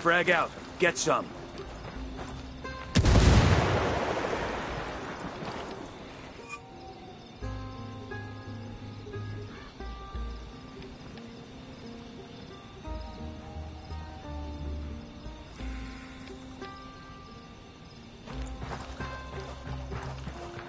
Frag out. Get some.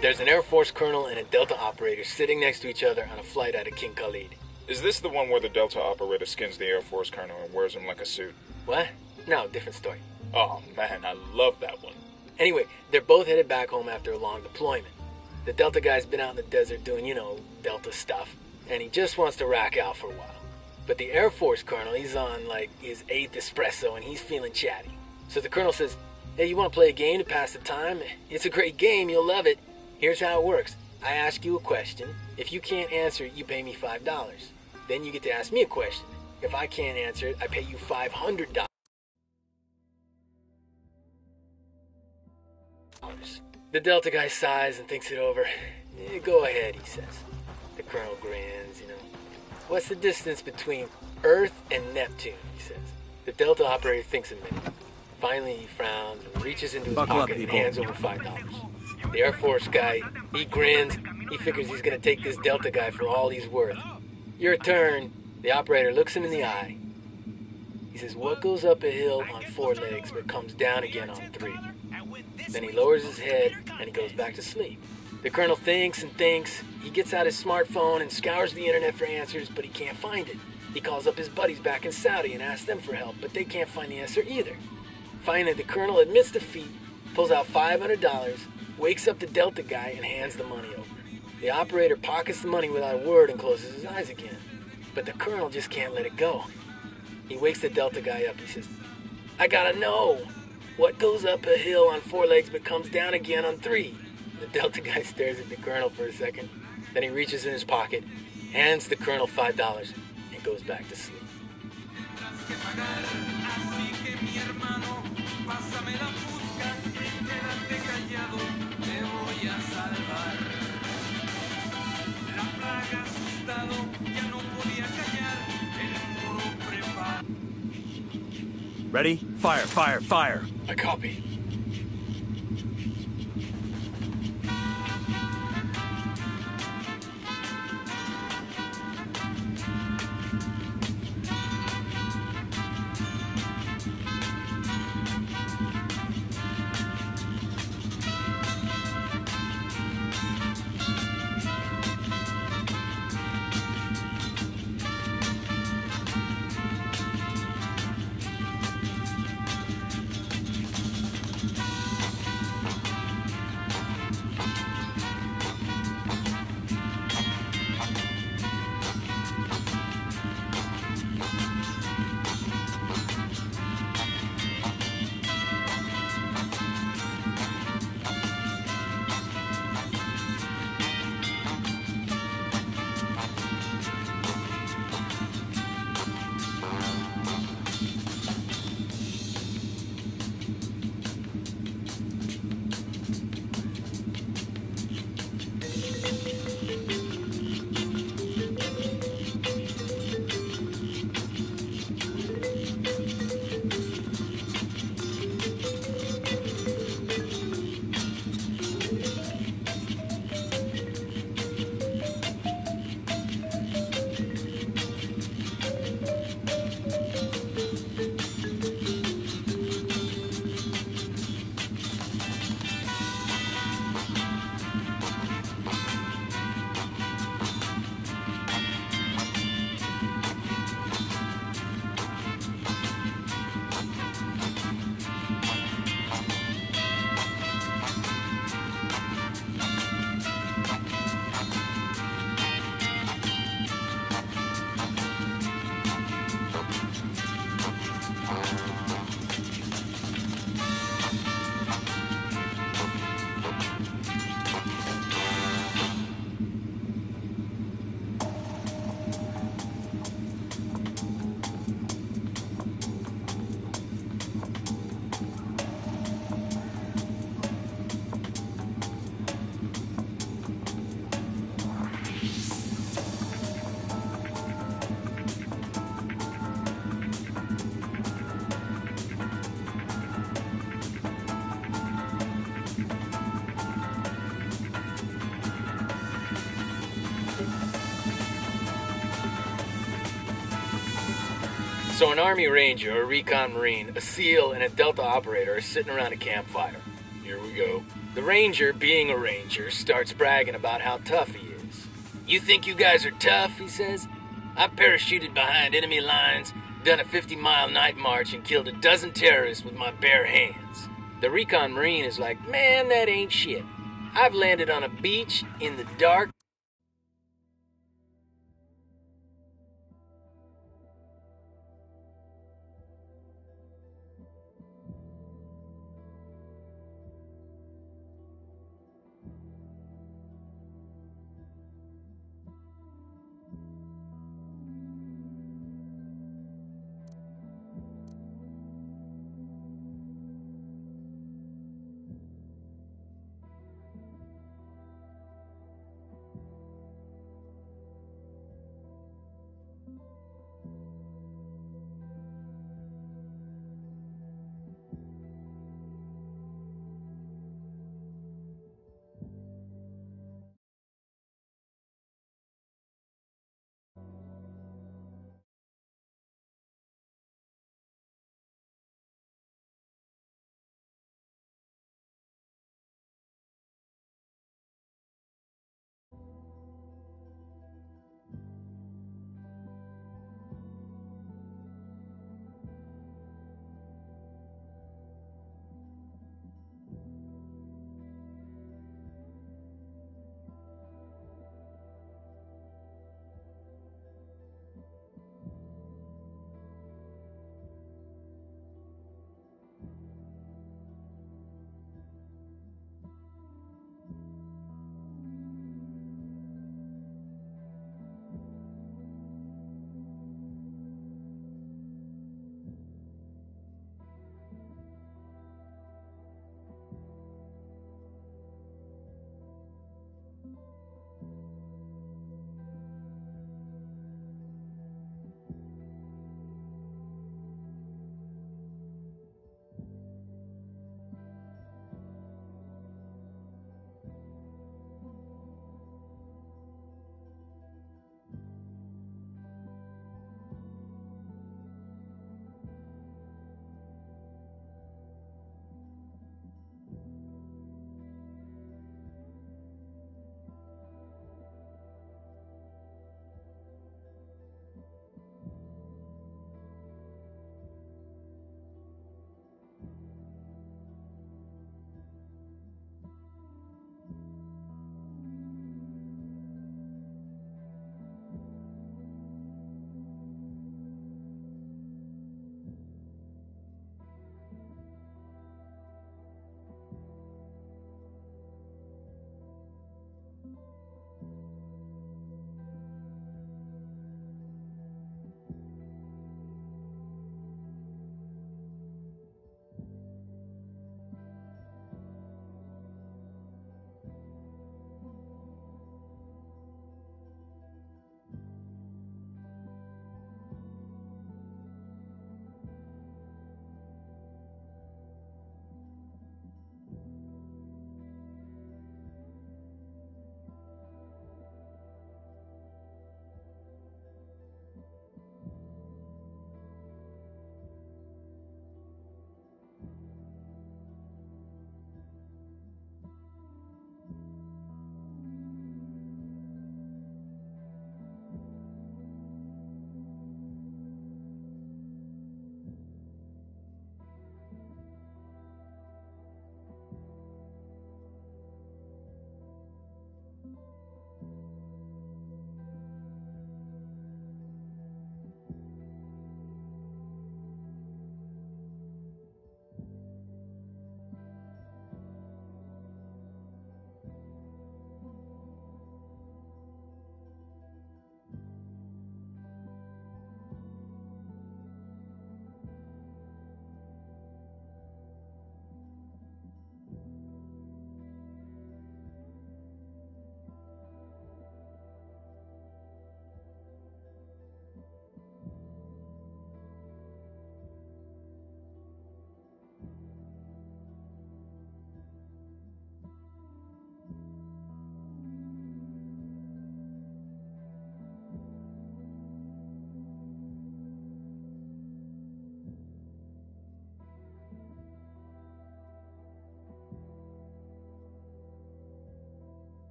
There's an Air Force colonel and a Delta operator sitting next to each other on a flight out of King Khalid. Is this the one where the Delta operator skins the Air Force colonel and wears him like a suit? What? No, different story. Oh man, I love that one. Anyway, they're both headed back home after a long deployment. The Delta guy's been out in the desert doing, Delta stuff, and he just wants to rack out for a while. But the Air Force colonel, he's on, like, his 8th espresso, and he's feeling chatty. So the colonel says, hey, you want to play a game to pass the time? It's a great game, you'll love it. Here's how it works. I ask you a question. If you can't answer it, you pay me $5. Then you get to ask me a question. If I can't answer it, I pay you $500. The Delta guy sighs and thinks it over. Go ahead, he says. The colonel grins, What's the distance between Earth and Neptune, he says. The Delta operator thinks a minute. Finally, he frowns and reaches into his pocket and hands over $5. The Air Force guy, he grins. He figures he's going to take this Delta guy for all he's worth. Your turn. The operator looks him in the eye. He says, what goes up a hill on 4 legs but comes down again on 3? Then he lowers his head and he goes back to sleep. The colonel thinks and thinks. He gets out his smartphone and scours the internet for answers, but he can't find it. He calls up his buddies back in Saudi and asks them for help, but they can't find the answer either. Finally, the colonel admits defeat, pulls out $500, wakes up the Delta guy, and hands the money over. The operator pockets the money without a word and closes his eyes again. But the colonel just can't let it go. He wakes the Delta guy up. He says, I gotta know. What goes up a hill on 4 legs but comes down again on 3? The Delta guy stares at the colonel for a second. Then he reaches in his pocket, hands the colonel $5, and goes back to sleep. Ready? Fire, fire, fire! I copy. So an Army Ranger, a Recon Marine, a SEAL, and a Delta operator are sitting around a campfire. Here we go. The Ranger, being a Ranger, starts bragging about how tough he is. You think you guys are tough, he says. I parachuted behind enemy lines, done a 50-mile night march, and killed a dozen terrorists with my bare hands. The Recon Marine is like, man, that ain't shit. I've landed on a beach in the dark.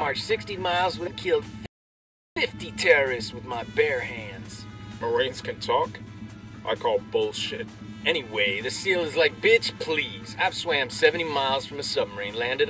marched 60 miles and killed 50 terrorists with my bare hands. Marines can talk? I call bullshit. Anyway, the SEAL is like, bitch, please. I've swam 70 miles from a submarine, landed